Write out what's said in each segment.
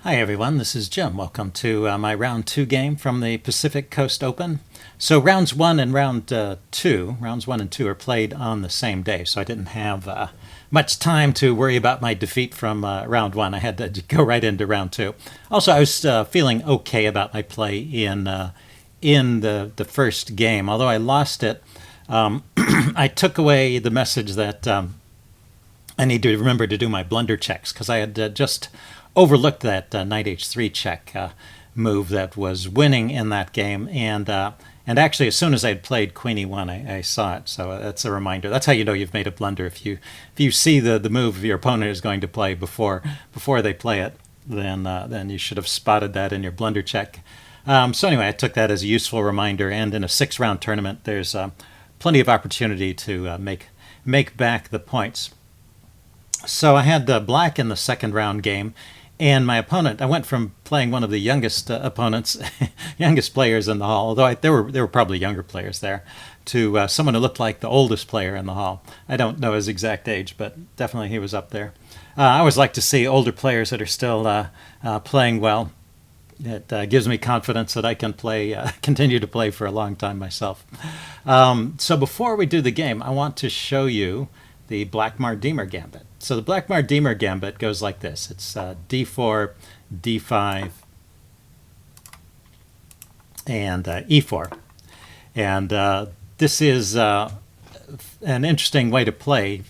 Hi everyone, this is Jim. Welcome to my round 2 game from the Pacific Coast Open. So rounds 1 and rounds 1 and 2 are played on the same day, so I didn't have much time to worry about my defeat from round 1. I had to go right into round 2. Also, I was feeling okay about my play in the first game. Although I lost it, I took away the message that I need to remember to do my blunder checks, because I had just overlooked that knight h3 check move that was winning in that game, and actually as soon as I'd played queen e1, I saw it. So that's a reminder. That's how you know you've made a blunder. If you see the move your opponent is going to play before they play it, then you should have spotted that in your blunder check. So anyway, I took that as a useful reminder, and in a 6-round tournament, there's plenty of opportunity to make back the points. So I had black in the second round game, and my opponent, I went from playing one of the youngest opponents, youngest players in the hall, although there were probably younger players there, to someone who looked like the oldest player in the hall. I don't know his exact age, but definitely he was up there. I always like to see older players that are still playing well. It gives me confidence that I can continue to play for a long time myself. So before we do the game, I want to show you the Blackmar-Diemer gambit. So the Blackmar-Diemer gambit goes like this. It's d4, d5, and e4. And this is an interesting way to play,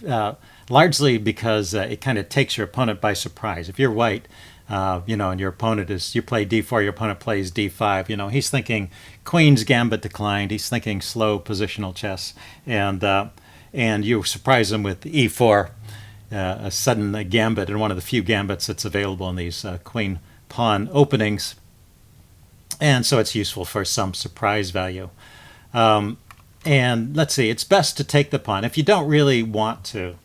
largely because it kind of takes your opponent by surprise. If you're white, and your opponent you play d4, your opponent plays d5, he's thinking queen's gambit declined, he's thinking slow positional chess, and you surprise him with e4, a sudden gambit, and one of the few gambits that's available in these queen pawn openings, and so it's useful for some surprise value. And let's see, it's best to take the pawn. If you don't really want to,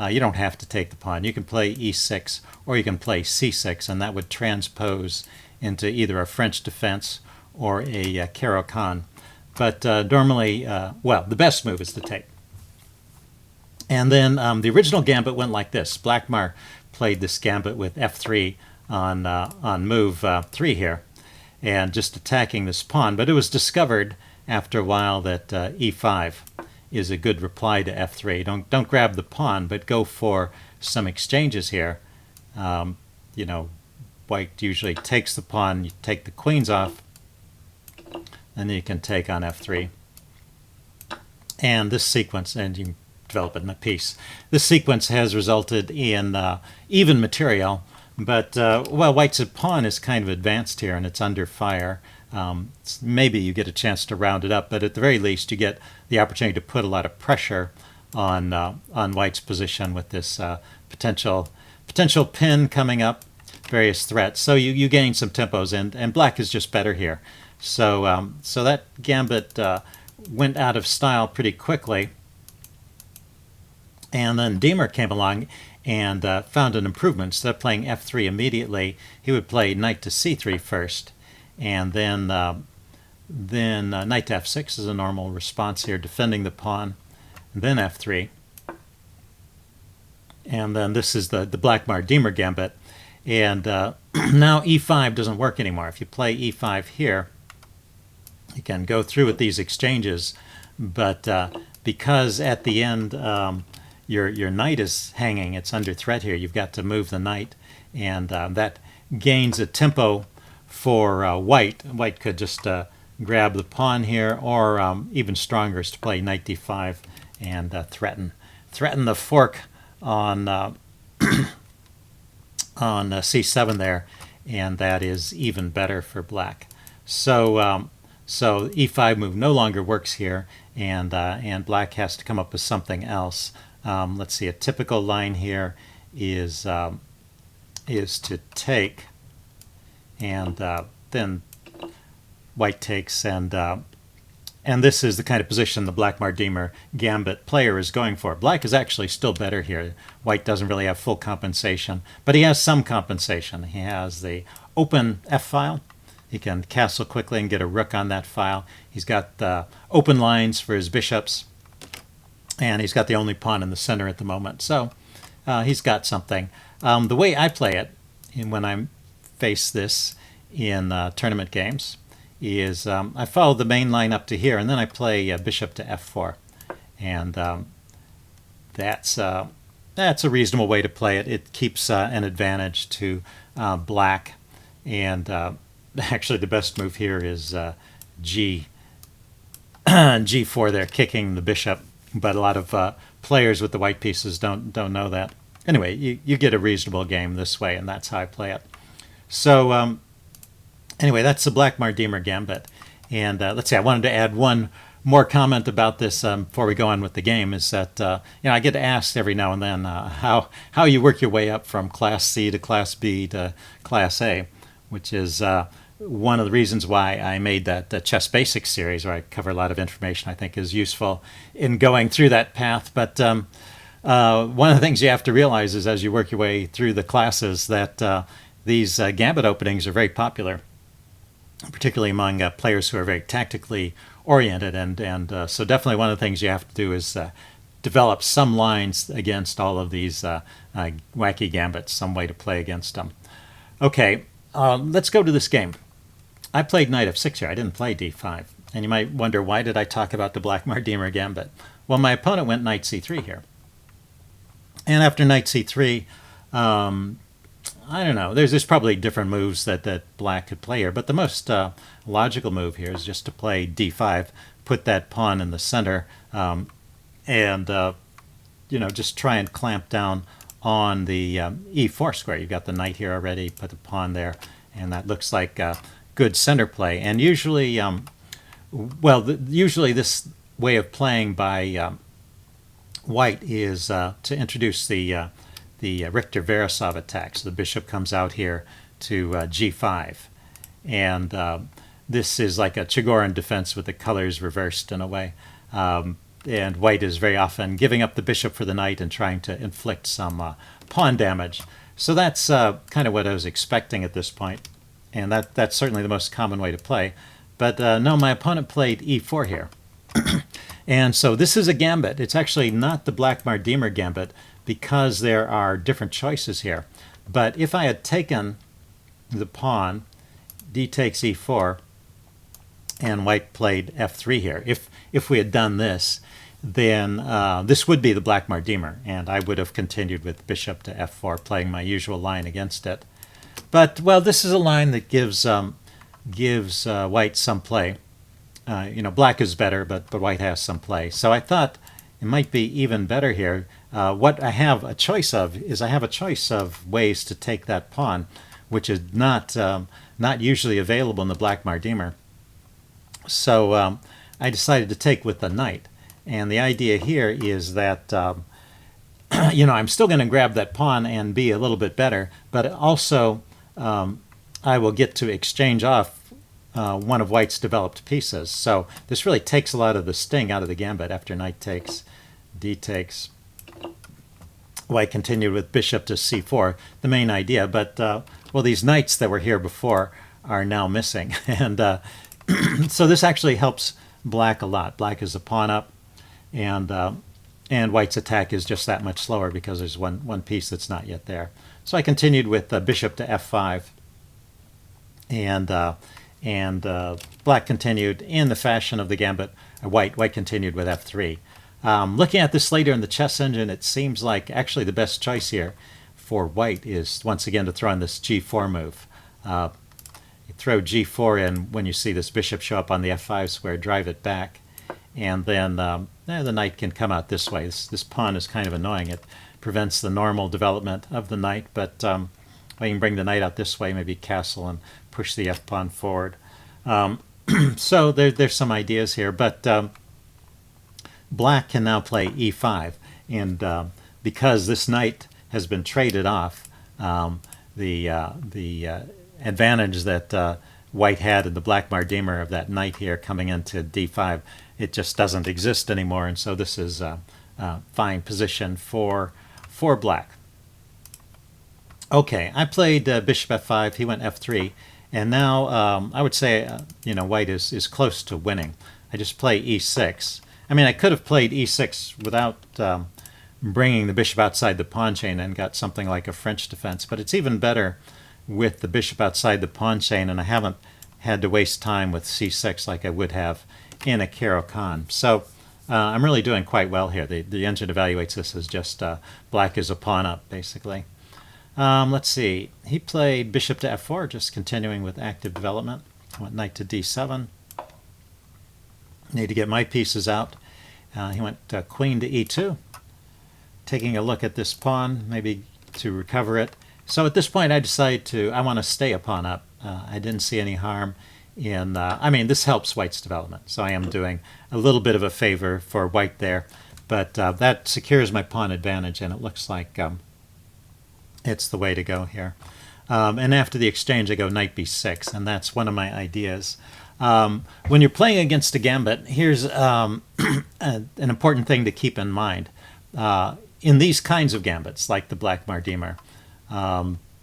you don't have to take the pawn. You can play e6 or you can play c6, and that would transpose into either a French defense or a Caro-Kann. But normally, the best move is to take. And then the original gambit went like this. Blackmar played this gambit with f3 on move 3 here, and just attacking this pawn. But it was discovered after a while that e5 is a good reply to f3. Don't grab the pawn, but go for some exchanges here. White usually takes the pawn, you take the queens off, and then you can take on f3. And this sequence, and you can develop it in a piece. This sequence has resulted in even material, but white's pawn is kind of advanced here, and it's under fire. Maybe you get a chance to round it up, but at the very least you get the opportunity to put a lot of pressure on white's position with this potential pin coming up, various threats. So you gain some tempos, and black is just better here. So that gambit went out of style pretty quickly, and then Diemer came along and found an improvement. Instead of playing f3 immediately, he would play knight to c3 first, and then knight to f6 is a normal response here, defending the pawn, and then f3. And then this is the Blackmar-Diemer gambit. And now e5 doesn't work anymore. If you play e5 here, you can go through with these exchanges, but because at the end your knight is hanging, it's under threat here, you've got to move the knight, and that gains a tempo for white. White could just grab the pawn here, or even stronger is to play knight d5 and threaten the fork on on c7 there, and that is even better for black. So e5 move no longer works here, and black has to come up with something else. Let's see, a typical line here is to take, and then white takes, and this is the kind of position the Blackmar-Diemer gambit player is going for. Black is actually still better here. White doesn't really have full compensation, but he has some compensation. He has the open f file. He can castle quickly and get a rook on that file. He's got open lines for his bishops, and he's got the only pawn in the center at the moment. So he's got something. The way I play it, and when I'm face this in tournament games is I follow the main line up to here, and then I play bishop to f4, and that's a reasonable way to play it. It keeps an advantage to black, and actually the best move here is g4 there, kicking the bishop, but a lot of players with the white pieces don't know that. Anyway, you get a reasonable game this way, and that's how I play it. So anyway, that's the Blackmar-Diemer gambit. And let's see, I wanted to add one more comment about this before we go on with the game, is that I get asked every now and then how you work your way up from Class C to Class B to Class A, which is one of the reasons why I made that Chess Basics series, where I cover a lot of information I think is useful in going through that path. But one of the things you have to realize is, as you work your way through the classes, that these gambit openings are very popular, particularly among players who are very tactically oriented, and so definitely one of the things you have to do is develop some lines against all of these wacky gambits, some way to play against them. Okay, let's go to this game. I played knight f6 here. I didn't play d5, and you might wonder, why did I talk about the Blackmar-Diemer gambit? Well, my opponent went knight c3 here, and after knight c3, I don't know. There's probably different moves that black could play here, but the most logical move here is just to play d5, put that pawn in the center, and just try and clamp down on the e4 square. You've got the knight here already, put the pawn there, and that looks like good center play. And usually, usually this way of playing by white is to introduce the Richter-Veresov attack. So the bishop comes out here to g5, and this is like a Chigorin defense with the colors reversed in a way. And white is very often giving up the bishop for the knight and trying to inflict some pawn damage. So that's kind of what I was expecting at this point, and that's certainly the most common way to play. But no, my opponent played e4 here. And so this is a gambit. It's actually not the Blackmar-Diemer gambit, because there are different choices here. But if I had taken the pawn, d takes e4, and white played f3 here, if we had done this, then this would be the Blackmar-Diemer, and I would have continued with bishop to f4, playing my usual line against it. But, well, this is a line that gives white some play. Black is better, but white has some play. So I thought it might be even better here. What I have a choice of is ways to take that pawn, which is not usually available in the Blackmar-Diemer. So I decided to take with the knight. And the idea here is that I'm still going to grab that pawn and be a little bit better, but also I will get to exchange off one of white's developed pieces. So this really takes a lot of the sting out of the gambit. After knight takes, d takes, white continued with bishop to c4, the main idea. But, well, these knights that were here before are now missing. And so this actually helps black a lot. Black is a pawn up, and white's attack is just that much slower because there's one piece that's not yet there. So I continued with bishop to f5, and black continued in the fashion of the gambit. White continued with f3. Looking at this later in the chess engine, it seems like actually the best choice here for white is once again to throw in this g4 move. You throw g4 in when you see this bishop show up on the f5 square, drive it back, and then the knight can come out this way. This pawn is kind of annoying. It prevents the normal development of the knight, but well, you can bring the knight out this way, maybe castle, and push the f-pawn forward. So there's some ideas here, but black can now play e5, and because this knight has been traded off, the advantage that white had in the Blackmar-Diemer of that knight here coming into d5, it just doesn't exist anymore, and so this is a fine position for black. Okay, I played bishop f5, he went f3, and now I would say white is close to winning. I just play e6. I mean, I could have played e6 without bringing the bishop outside the pawn chain and got something like a French defense, but it's even better with the bishop outside the pawn chain, and I haven't had to waste time with c6 like I would have in a Caro-Kann. So I'm really doing quite well here. The engine evaluates this as just black is a pawn up, basically. Let's see. He played bishop to f4, just continuing with active development. I went knight to d7. Need to get my pieces out. He went queen to e2, taking a look at this pawn, maybe to recover it. So at this point, I decided I want to stay a pawn up. I didn't see any harm in, I mean, this helps white's development. So I am doing a little bit of a favor for white there. But that secures my pawn advantage, and it looks like it's the way to go here. And after the exchange, I go knight b6, and that's one of my ideas. When you're playing against a gambit, here's an important thing to keep in mind. In these kinds of gambits, like the Blackmar-Diemer,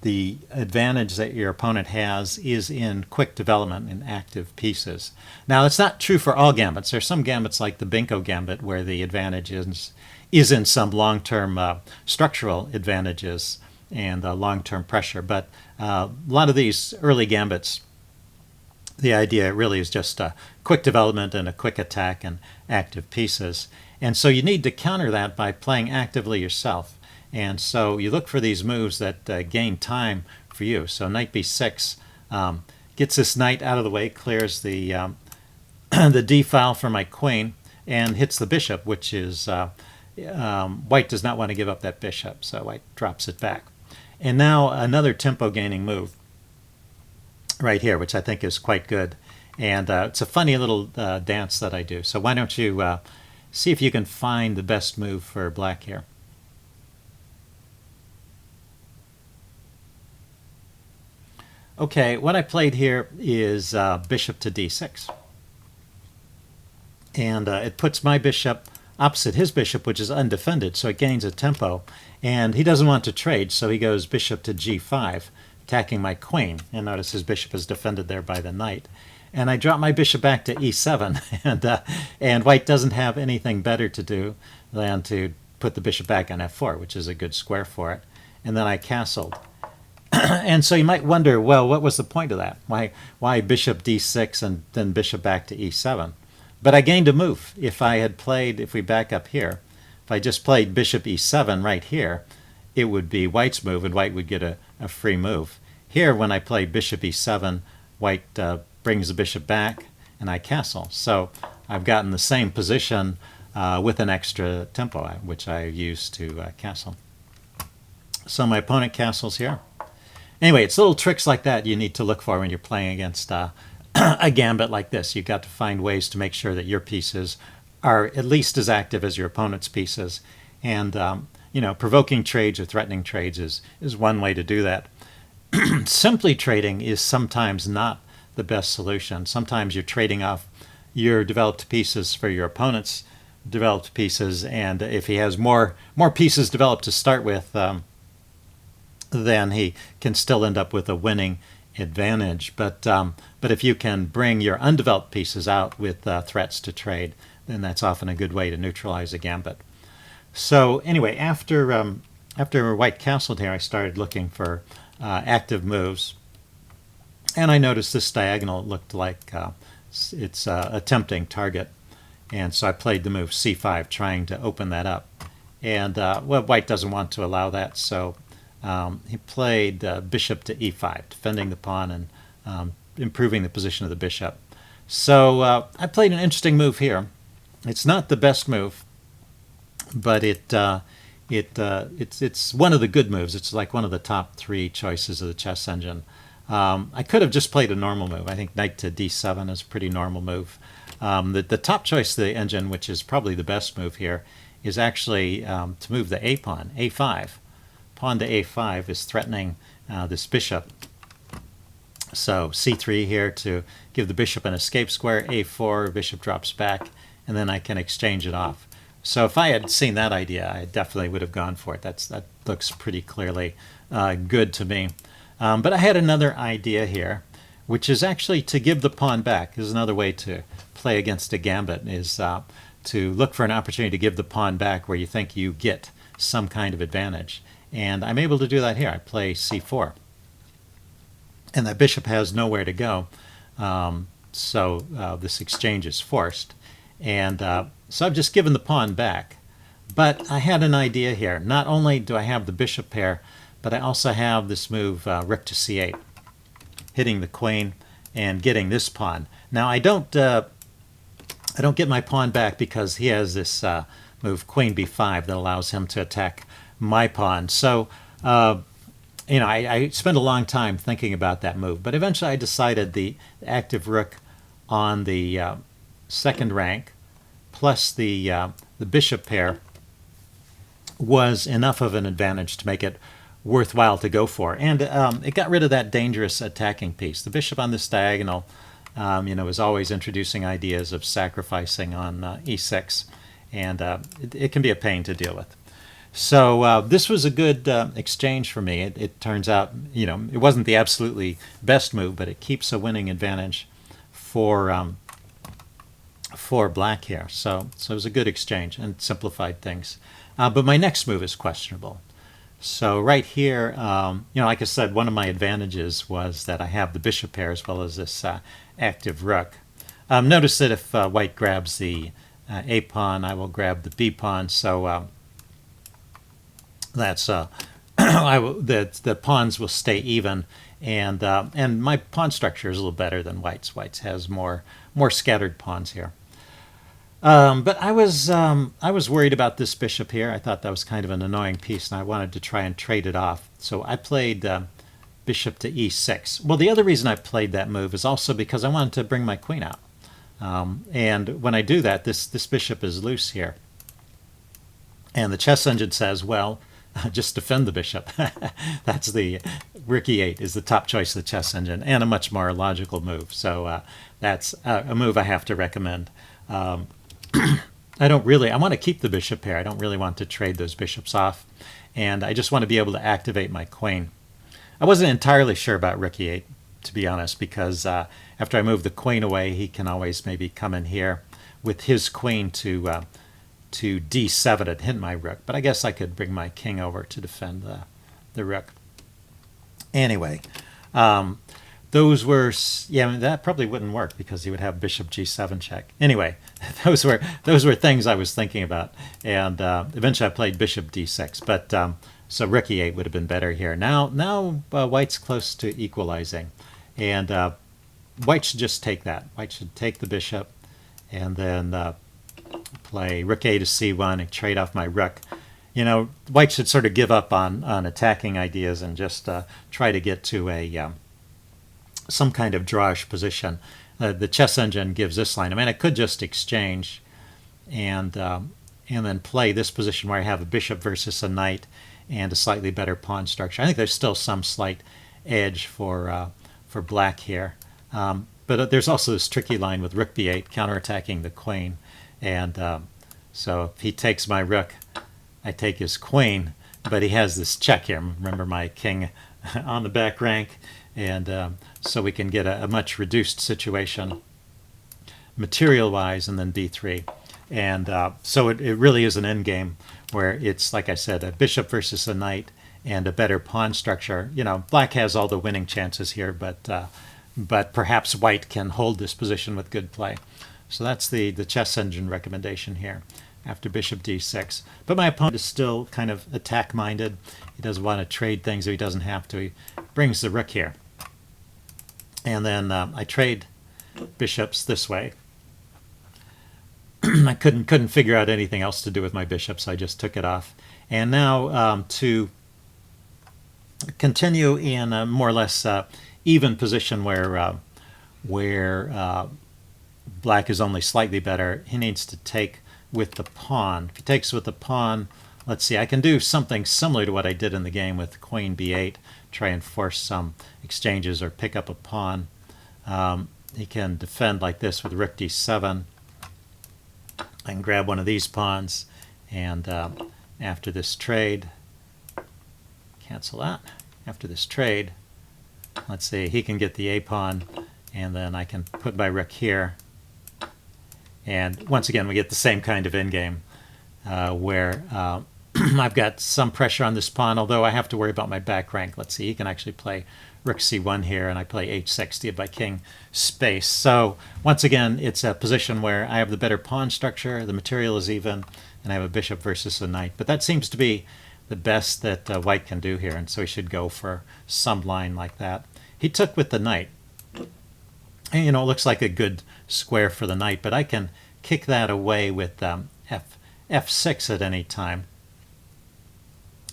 the advantage that your opponent has is in quick development in active pieces. Now, it's not true for all gambits. There are some gambits like the Binko gambit where the advantage is in some long-term structural advantages and long-term pressure. But a lot of these early gambits, the idea really is just a quick development and a quick attack and active pieces. And so you need to counter that by playing actively yourself. And so you look for these moves that gain time for you. So knight b6 gets this knight out of the way, clears the the d file for my queen, and hits the bishop, which is white does not want to give up that bishop, so white drops it back. And now another tempo gaining move right here, which I think is quite good. And it's a funny little dance that I do. So why don't you see if you can find the best move for black here. Okay, what I played here is bishop to d6. And it puts my bishop opposite his bishop, which is undefended, so it gains a tempo. And he doesn't want to trade, so he goes bishop to g5, attacking my queen. And notice his bishop is defended there by the knight. And I drop my bishop back to e7, and white doesn't have anything better to do than to put the bishop back on f4, which is a good square for it. And then I castled. And so you might wonder, well, what was the point of that? Why bishop d6 and then bishop back to e7? But I gained a move. If we back up here, if I just played bishop e7 right here, it would be white's move, and white would get a free move. Here, when I play bishop e7, white brings the bishop back, and I castle. So I've gotten the same position with an extra tempo, which I use to castle. So my opponent castles here. Anyway, it's little tricks like that you need to look for when you're playing against a gambit like this. You've got to find ways to make sure that your pieces are at least as active as your opponent's pieces. And, provoking trades or threatening trades is one way to do that. Simply trading is sometimes not the best solution. Sometimes you're trading off your developed pieces for your opponent's developed pieces, and if he has more pieces developed to start with, then he can still end up with a winning advantage. But if you can bring your undeveloped pieces out with threats to trade, then that's often a good way to neutralize a gambit. So anyway, after white castled here, I started looking for active moves, and I noticed this diagonal looked like it's a tempting target, and so I played the move c5, trying to open that up. And white doesn't want to allow that, so he played bishop to e5, defending the pawn and improving the position of the bishop. So I played an interesting move here. It's not the best move, but it's one of the good moves. It's like one of the top 3 choices of the chess engine. I could have just played a normal move. I think knight to d7 is a pretty normal move. The top choice of the engine, which is probably the best move here, is actually to move the a pawn, a5. Pawn to a5 is threatening this bishop. So c3 here to give the bishop an escape square, a4, bishop drops back, and then I can exchange it off. So if I had seen that idea, I definitely would have gone for it. That looks pretty clearly good to me. But I had another idea here, which is actually to give the pawn back. This is another way to play against a gambit, is to look for an opportunity to give the pawn back where you think you get some kind of advantage. And I'm able to do that here. I play c4. and that bishop has nowhere to go. So this exchange is forced. And so I've just given the pawn back. But I had an idea here. Not only do I have the bishop pair, but I also have this move, rook to c8, hitting the queen and getting this pawn. Now I don't get my pawn back because he has this move queen b5 that allows him to attack my pawn. So I spent a long time thinking about that move, but eventually I decided the active rook on the second rank plus the bishop pair was enough of an advantage to make it worthwhile to go for. And it got rid of that dangerous attacking piece. The bishop on this diagonal is always introducing ideas of sacrificing on e6, and it can be a pain to deal with. So this was a good exchange for me. It turns out, it wasn't the absolutely best move, but it keeps a winning advantage for black here. So it was a good exchange and simplified things. But my next move is questionable. So right here, like I said, one of my advantages was that I have the bishop pair as well as this active rook. Notice that if white grabs the a pawn, I will grab the b pawn. So that's the pawns will stay even, and my pawn structure is a little better than white's. White's has more scattered pawns here. But I was worried about this bishop here. I thought that was kind of an annoying piece, and I wanted to try and trade it off. So I played bishop to e6. Well, the other reason I played that move is also because I wanted to bring my queen out. And when I do that, this bishop is loose here. And the chess engine says, well, just defend the bishop. That's the rook e8 is the top choice of the chess engine, and a much more logical move. So that's a move I have to recommend. I want to keep the bishop pair. I don't really want to trade those bishops off, and I just want to be able to activate my queen. I wasn't entirely sure about rook e8, to be honest, because after I move the queen away, he can always maybe come in here with his queen to d7 and hit my rook. But I guess I could bring my king over to defend the rook. Anyway, those were, that probably wouldn't work because he would have bishop g7 check. Anyway, those were things I was thinking about, and eventually I played bishop d6. But so rook e8 would have been better here. Now white's close to equalizing, and white should just take that. White should take the bishop, and then play rook a to c1 and trade off my rook. White should sort of give up on attacking ideas and just try to get to a some kind of drawish position. The chess engine gives this line. I mean, I could just exchange and then play this position where I have a bishop versus a knight and a slightly better pawn structure. I think there's still some slight edge for black here. But there's also this tricky line with rook b8 counterattacking the queen. And so if he takes my rook, I take his queen, but he has this check here. Remember my king on the back rank, and so we can get a much reduced situation material-wise, and then b3. And so it really is an endgame where it's, like I said, a bishop versus a knight and a better pawn structure. Black has all the winning chances here, but perhaps white can hold this position with good play. So that's the chess engine recommendation here after bishop d6. But my opponent is still kind of attack-minded. He doesn't want to trade things if he doesn't have to. He brings the rook here. And then I trade bishops this way. I couldn't figure out anything else to do with my bishop, so I just took it off. And now to continue in a more or less even position where black is only slightly better, he needs to take with the pawn. If he takes with the pawn, let's see, I can do something similar to what I did in the game with queen b8, try and force some exchanges or pick up a pawn. He can defend like this with rook d7. I can grab one of these pawns, and after this trade, cancel that. After this trade, let's see, he can get the a pawn, and then I can put my rook here. And once again, we get the same kind of endgame where I've got some pressure on this pawn, although I have to worry about my back rank. Let's see, he can actually play rook c1 here, and I play h6 to give my king space. So once again, it's a position where I have the better pawn structure, the material is even, and I have a bishop versus a knight. But that seems to be the best that white can do here, and so he should go for some line like that. He took with the knight. And, it looks like a good square for the knight, but I can kick that away with f6 at any time.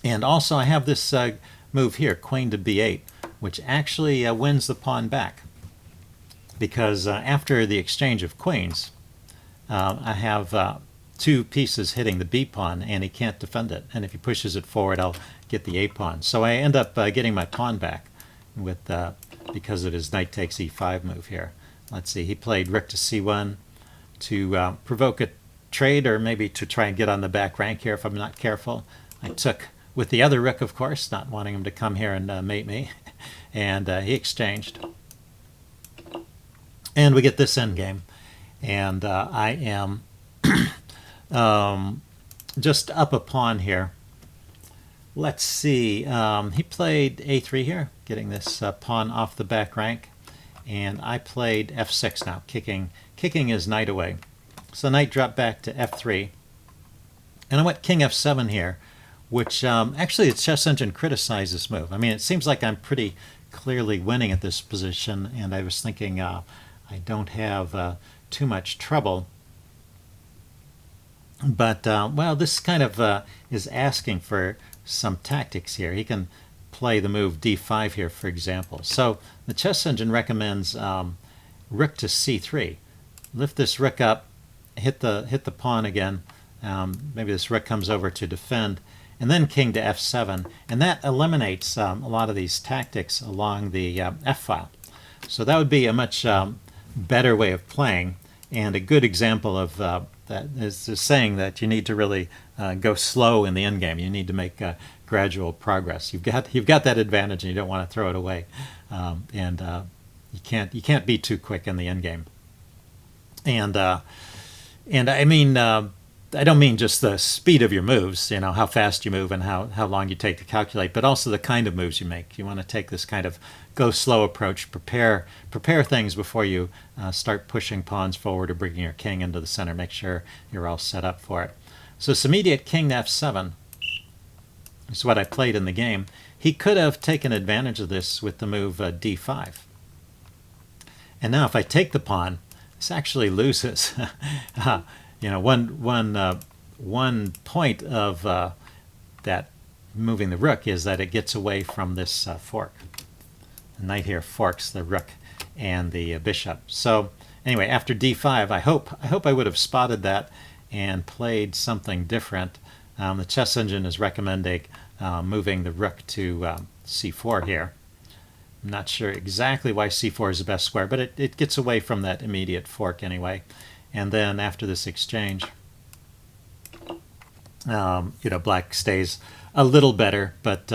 And also I have this move here, queen to b8, which actually wins the pawn back. Because after the exchange of queens, I have two pieces hitting the b pawn, and he can't defend it. And if he pushes it forward, I'll get the a pawn. So I end up getting my pawn back with because of his knight takes e5 move here. Let's see, he played rook to c1 to provoke a trade, or maybe to try and get on the back rank here if I'm not careful. I took with the other rook, of course, not wanting him to come here and mate me, and he exchanged. And we get this endgame, and I am just up a pawn here. Let's see, he played a3 here, getting this pawn off the back rank, and I played f6 now, kicking his knight away. So knight dropped back to f3, and I went king f7 here, which actually the chess engine criticized this move. I mean, it seems like I'm pretty clearly winning at this position, and I was thinking I don't have too much trouble. But, well, this kind of is asking for some tactics here. He can play the move d5 here, for example. So the chess engine recommends rook to c3. Lift this rook up, hit the pawn again. Maybe this rook comes over to defend, and then king to f7. And that eliminates a lot of these tactics along the f-file. So that would be a much better way of playing, and a good example of that is saying that you need to really go slow in the endgame. You need to make gradual progress. You've got that advantage, and you don't want to throw it away. And you can't be too quick in the endgame. And I mean, I don't mean just the speed of your moves, how fast you move and how long you take to calculate, but also the kind of moves you make. You want to take this kind of go slow approach, prepare things before you start pushing pawns forward or bringing your king into the center. Make sure you're all set up for it. So this immediate king to f7 is what I played in the game. He could have taken advantage of this with the move d5. And now if I take the pawn, this actually loses. One point of that moving the rook is that it gets away from this fork. The knight here forks the rook and the bishop. So anyway, after d5, I hope I would have spotted that and played something different. The chess engine is recommending moving the rook to c4 here. I'm not sure exactly why c4 is the best square, but it gets away from that immediate fork anyway. And then after this exchange, black stays a little better, but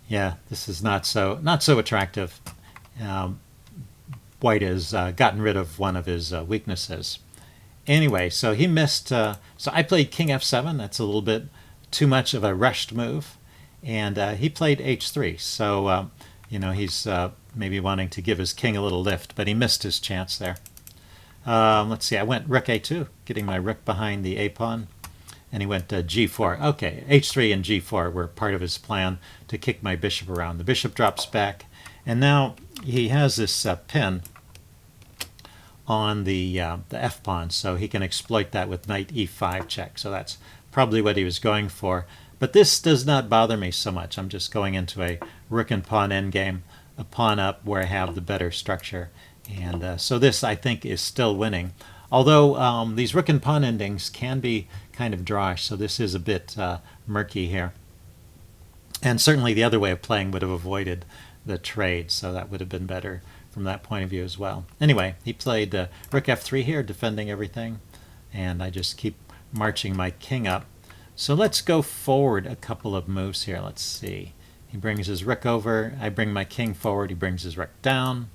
yeah, this is not so attractive. White has gotten rid of one of his weaknesses. Anyway, so he missed. So I played king f7. That's a little bit too much of a rushed move, and he played h3. So he's maybe wanting to give his king a little lift, but he missed his chance there. Let's see, I went rook a2, getting my rook behind the a pawn, and he went g4. Okay, h3 and g4 were part of his plan to kick my bishop around. The bishop drops back, and now he has this pin on the f pawn, so he can exploit that with knight e5 check. So that's probably what he was going for. But this does not bother me so much. I'm just going into a rook and pawn endgame, a pawn up where I have the better structure. And so this, I think, is still winning. Although these rook and pawn endings can be kind of drawish, so this is a bit murky here. And certainly the other way of playing would have avoided the trade, so that would have been better from that point of view as well. Anyway, he played rook f3 here, defending everything, and I just keep marching my king up. So let's go forward a couple of moves here. Let's see. He brings his rook over. I bring my king forward. He brings his rook down.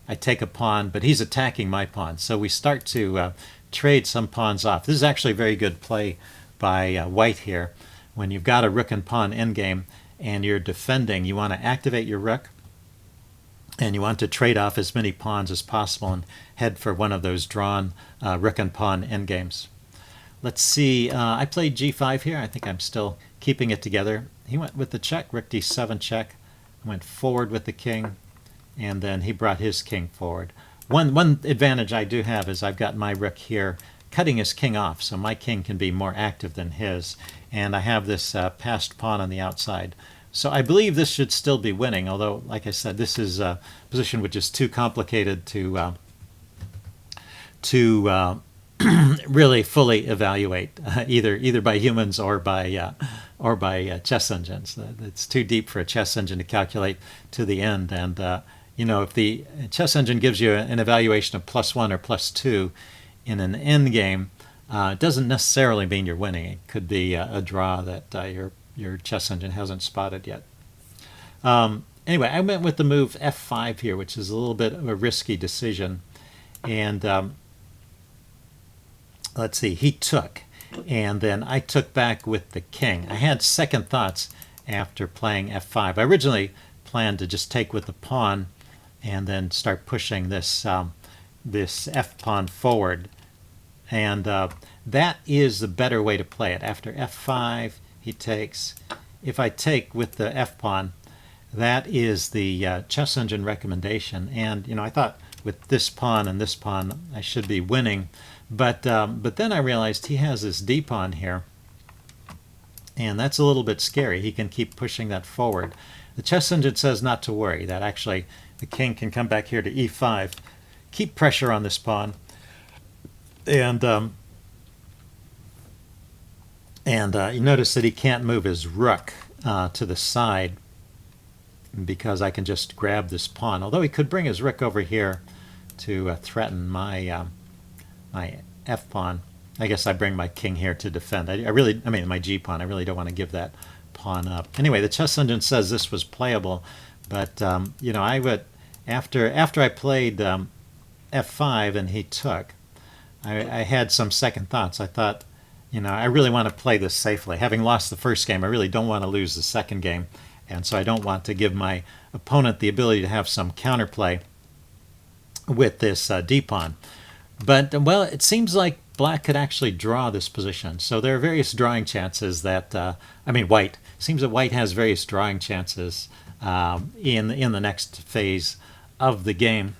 I take a pawn, but he's attacking my pawn. So we start to trade some pawns off. This is actually a very good play by white here. When you've got a rook and pawn endgame and you're defending, you want to activate your rook And you want to trade off as many pawns as possible and head for one of those drawn rook and pawn endgames. Let's see, I played g5 here. I think I'm still keeping it together. He went with the check, rook d7 check. I went forward with the king, and then he brought his king forward. One advantage I do have is I've got my rook here cutting his king off, so my king can be more active than his. And I have this passed pawn on the outside. So I believe this should still be winning, although, like I said, this is a position which is too complicated to really fully evaluate, either by humans or by chess engines. It's too deep for a chess engine to calculate to the end. And if the chess engine gives you an evaluation of +1 or +2 in an end game, it doesn't necessarily mean you're winning. It could be a draw that your chess engine hasn't spotted yet. Anyway, I went with the move f5 here, which is a little bit of a risky decision. And let's see, he took, and then I took back with the king. I had second thoughts after playing f5. I originally planned to just take with the pawn and then start pushing this this f-pawn forward. And that is the better way to play it. After f5, he takes. If I take with the f-pawn, that is the chess engine recommendation. And I thought with this pawn and this pawn, I should be winning. But then I realized he has this d-pawn here, and that's a little bit scary. He can keep pushing that forward. The chess engine says not to worry, that actually the king can come back here to e5, keep pressure on this pawn, and you notice that he can't move his rook to the side because I can just grab this pawn. Although he could bring his rook over here to threaten my my f-pawn. I guess I bring my king here to defend. I mean my g-pawn. I really don't want to give that pawn up. Anyway, the chess engine says this was playable, but I would after I played f5 and he took, I had some second thoughts. I thought, I really want to play this safely. Having lost the first game, I really don't want to lose the second game, and so I don't want to give my opponent the ability to have some counterplay with this d-pawn. But, well, it seems like black could actually draw this position. So there are various drawing chances that, white. It seems that white has various drawing chances in the next phase of the game.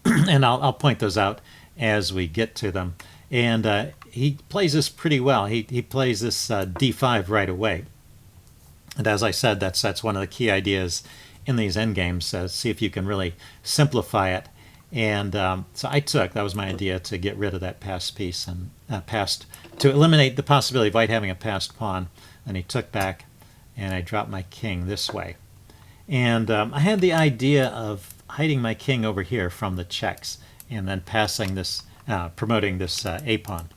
And I'll point those out as we get to them. And he plays this pretty well. He plays this d5 right away. And as I said, that's one of the key ideas in these endgames. See if you can really simplify it. And so I took, that was my idea, to get rid of that passed piece and to eliminate the possibility of white having a passed pawn. And he took back, and I dropped my king this way. And I had the idea of hiding my king over here from the checks and then passing this, promoting this a-pawn.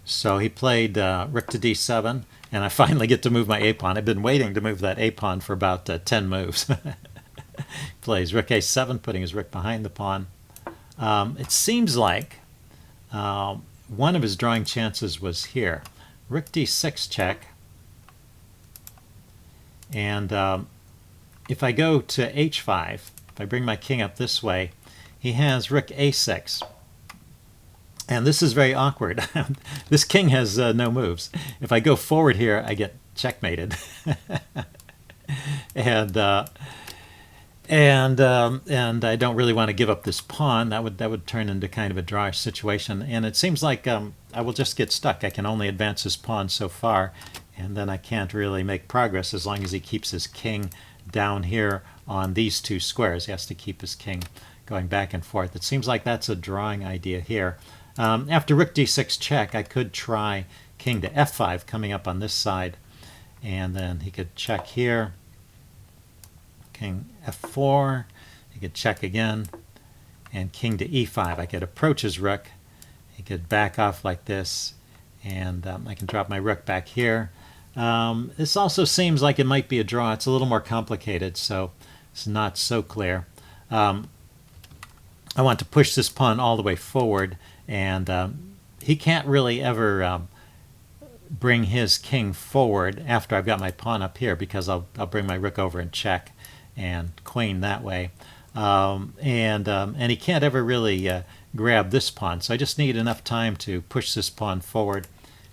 So he played rook to d7, and I finally get to move my a-pawn. I've been waiting to move that a-pawn for about 10 moves. Plays rook a7, putting his rook behind the pawn. It seems like one of his drawing chances was here. Rook d6 check. And if I go to h5, if I bring my king up this way, he has rook a6. And this is very awkward. This king has no moves. If I go forward here, I get checkmated. And I don't really want to give up this pawn. That would turn into kind of a drawish situation. And it seems like I will just get stuck. I can only advance his pawn so far, and then I can't really make progress as long as he keeps his king down here on these two squares. He has to keep his king going back and forth. It seems like that's a drawing idea here. After rook d6 check, I could try king to f5 coming up on this side, and then he could check here. King f4, he could check again, and king to e5. I could approach his rook. He could back off like this, and I can drop my rook back here. This also seems like it might be a draw. It's a little more complicated, so it's not so clear. I want to push this pawn all the way forward, and he can't really ever bring his king forward after I've got my pawn up here, because I'll bring my rook over and check. and queen that way. And he can't ever really grab this pawn, so I just need enough time to push this pawn forward.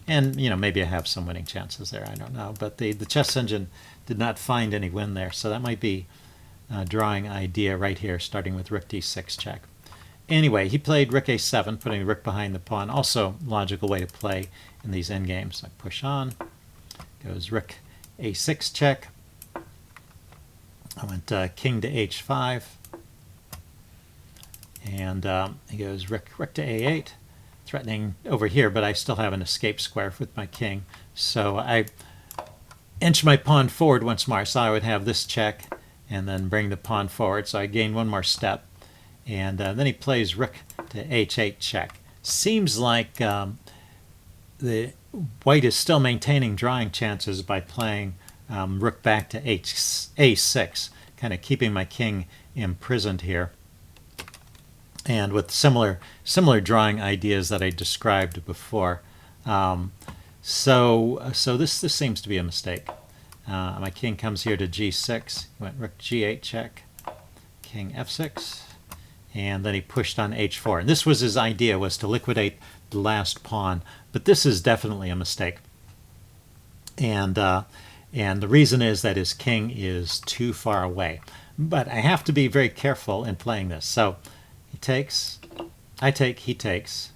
And, maybe I have some winning chances there, I don't know. But the chess engine did not find any win there, so that might be a drawing idea right here, starting with rook d6 check. Anyway, he played rook a7, putting the rook behind the pawn. Also logical way to play in these endgames. I push on, goes rook a6 check. I went king to h5, and he goes rook to a8, threatening over here, but I still have an escape square with my king. So I inch my pawn forward once more. So I would have this check and then bring the pawn forward. So I gain one more step. And then he plays rook to h8 check. Seems like the white is still maintaining drawing chances by playing rook back to a6, kind of keeping my king imprisoned here. And with similar drawing ideas that I described before. So this seems to be a mistake. My king comes here to g6, went rook g8 check, king f6, and then he pushed on h4. And this was his idea, was to liquidate the last pawn, but this is definitely a mistake. And the reason is that his king is too far away. But I have to be very careful in playing this. So he takes, I take, he takes,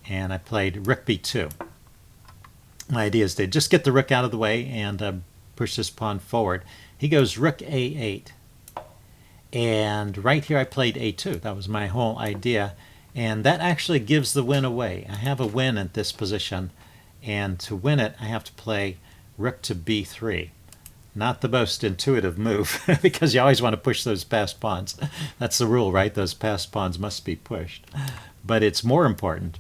and I played rook b2. My idea is to just get the rook out of the way and push this pawn forward. He goes rook a8, and right here I played a2. That was my whole idea, and that actually gives the win away. I have a win at this position, and to win it I have to play rook to b3. Not the most intuitive move, because you always want to push those passed pawns. That's the rule, right? Those passed pawns must be pushed. But it's more important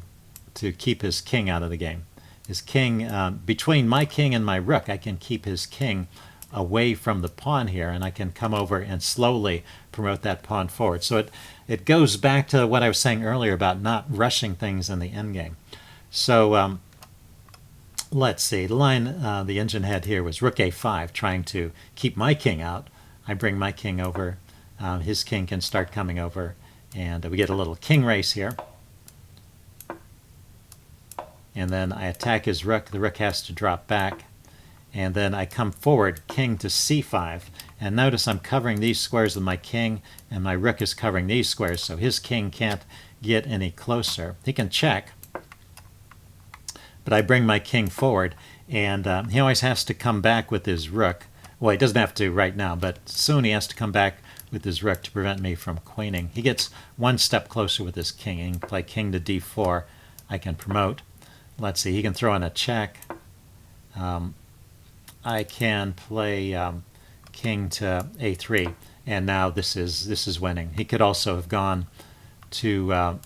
to keep his king out of the game. His king, between my king and my rook, I can keep his king away from the pawn here, and I can come over and slowly promote that pawn forward. So it goes back to what I was saying earlier about not rushing things in the endgame. So let's see, the line the engine had here was rook a5, trying to keep my king out. I bring my king over, his king can start coming over, and we get a little king race here. And then I attack his rook, the rook has to drop back, and then I come forward, king to c5, and notice I'm covering these squares with my king, and my rook is covering these squares, so his king can't get any closer. He can check, but I bring my king forward, and he always has to come back with his rook. Well, he doesn't have to right now, but soon he has to come back with his rook to prevent me from queening. He gets one step closer with his king. He can play king to d4. I can promote. Let's see, he can throw in a check. I can play king to a3, and now this is winning. He could also have gone to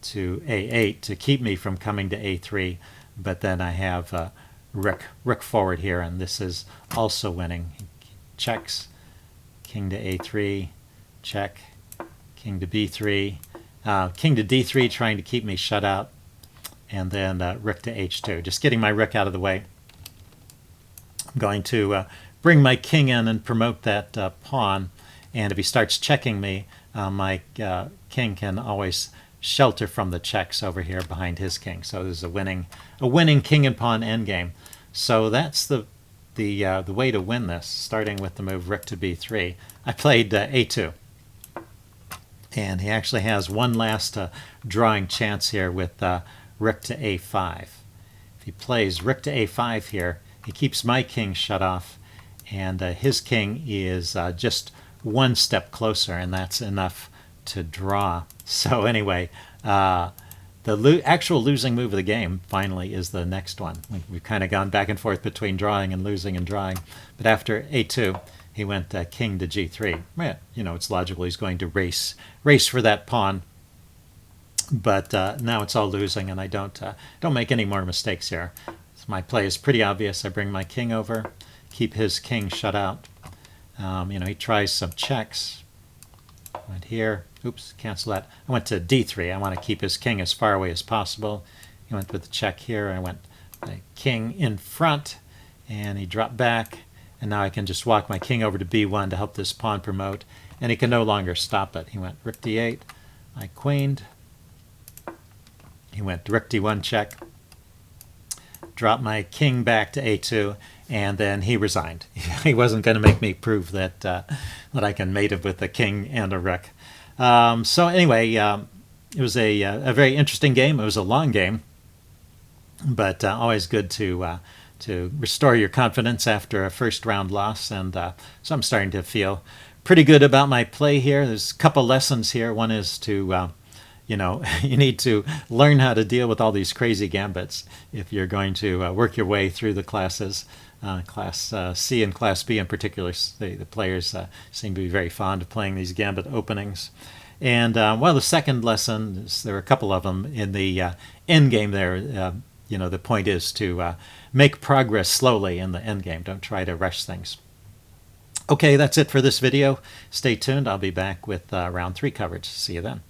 a8 to keep me from coming to a3, but then I have rook forward here, and this is also winning. He checks, king to a3, check, king to b3, king to d3, trying to keep me shut out, and then rook to h2, just getting my rook out of the way. I'm going to bring my king in and promote that pawn, and if he starts checking me, my king can always shelter from the checks over here behind his king. So this is a winning king and pawn endgame. So that's the way to win this, starting with the move rook to b3. I played a2, and he actually has one last drawing chance here with rook to a5. If he plays rook to a5 here, he keeps my king shut off, and his king is just one step closer, and that's enough to draw. So anyway, the actual losing move of the game finally is the next one. We've kind of gone back and forth between drawing and losing and drawing, but after a2 he went king to g3. Yeah, it's logical, he's going to race for that pawn, but now it's all losing, and I don't make any more mistakes here. So my play is pretty obvious. I bring my king over, keep his king shut out. He tries some checks. Went here. Oops, cancel that. I went to d3. I want to keep his king as far away as possible. He went with the check here. I went king in front, and he dropped back. and now I can just walk my king over to b1 to help this pawn promote, and he can no longer stop it. He went rook d8, I queened, he went rook d1 check, dropped my king back to a2, and then he resigned. He wasn't going to make me prove that that I can mate it with a king and a rook. So anyway, it was a very interesting game. It was a long game, but always good to restore your confidence after a first round loss. And so I'm starting to feel pretty good about my play here. There's a couple lessons here. One is to you need to learn how to deal with all these crazy gambits if you're going to work your way through the classes. Class C and Class B in particular, the players seem to be very fond of playing these gambit openings. And well, the second lesson is, there are a couple of them in the endgame there. The point is to make progress slowly in the endgame. Don't try to rush things. Okay, that's it for this video. Stay tuned. I'll be back with round 3 coverage. See you then.